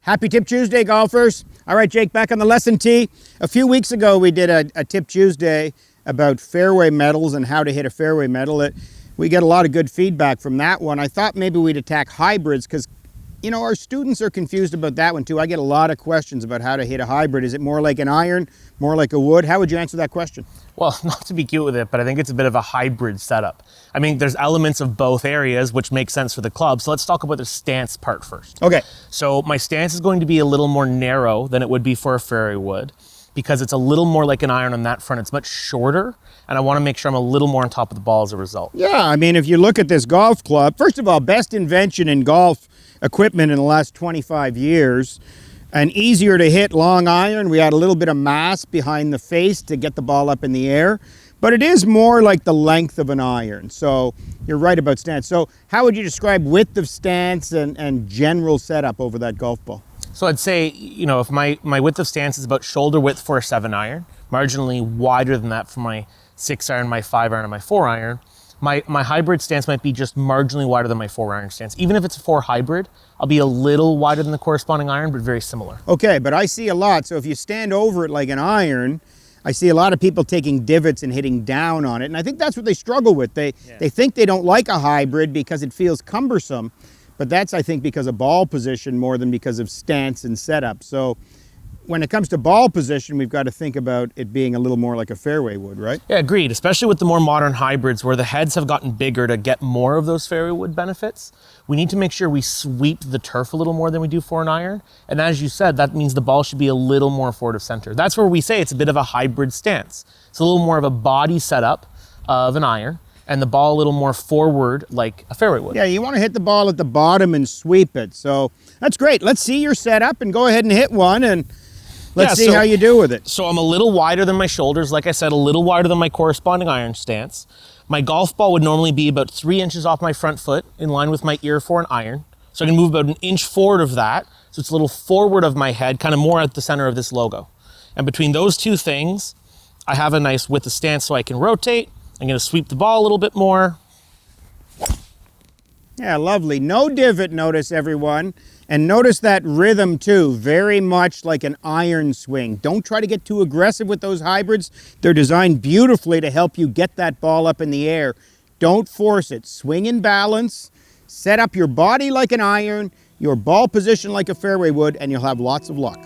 Happy Tip Tuesday, golfers. All right, Jake, back on the lesson tee. A few weeks ago, we did a Tip Tuesday about fairway metals and how to hit a fairway metal. We get a lot of good feedback from that one. I thought maybe we'd attack hybrids because, you know, our students are confused about that one too. I get a lot of questions about how to hit a hybrid. Is it more like an iron, more like a wood? How would you answer that question? Well, not to be cute with it, but I think it's a bit of a hybrid setup. I mean, there's elements of both areas, which makes sense for the club. So let's talk about the stance part first. Okay. So my stance is going to be a little more narrow than it would be for a fairway wood because it's a little more like an iron on that front. It's much shorter, and I want to make sure I'm a little more on top of the ball as a result. Yeah, I mean, if you look at this golf club, first of all, best invention in golf equipment in the last 25 years. An easier to hit long iron. We had a little bit of mass behind the face to get the ball up in the air, but it is more like the length of an iron. So you're right about stance. So how would you describe width of stance and general setup over that golf ball? So I'd say, you know, if my width of stance is about shoulder width for a 7-iron, marginally wider than that for my 6-iron, my 5-iron, and my 4-iron, my hybrid stance might be just marginally wider than my 4-iron stance. Even if it's a 4 hybrid, I'll be a little wider than the corresponding iron, but very similar. Okay, but I see a lot. So if you stand over it like an iron, I see a lot of people taking divots and hitting down on it. And I think that's what they struggle with. They think they don't like a hybrid because it feels cumbersome. But that's, I think, because of ball position more than because of stance and setup. So when it comes to ball position, we've got to think about it being a little more like a fairway wood, right? Yeah, agreed. Especially with the more modern hybrids where the heads have gotten bigger to get more of those fairway wood benefits. We need to make sure we sweep the turf a little more than we do for an iron. And as you said, that means the ball should be a little more forward of center. That's where we say it's a bit of a hybrid stance. It's a little more of a body setup of an iron and the ball a little more forward like a fairway wood. Yeah, you want to hit the ball at the bottom and sweep it. So that's great. Let's see your setup and go ahead and hit one and let's see how you do with it. So I'm a little wider than my shoulders. Like I said, a little wider than my corresponding iron stance. My golf ball would normally be about 3 inches off my front foot in line with my ear for an iron. So I can move about 1 inch forward of that. So it's a little forward of my head, kind of more at the center of this logo. And between those two things, I have a nice width of stance so I can rotate. I'm going to sweep the ball a little bit more. Yeah, lovely. No divot, notice everyone. And notice that rhythm too, very much like an iron swing. Don't try to get too aggressive with those hybrids. They're designed beautifully to help you get that ball up in the air. Don't force it. Swing in balance, set up your body like an iron, your ball position like a fairway wood, and you'll have lots of luck.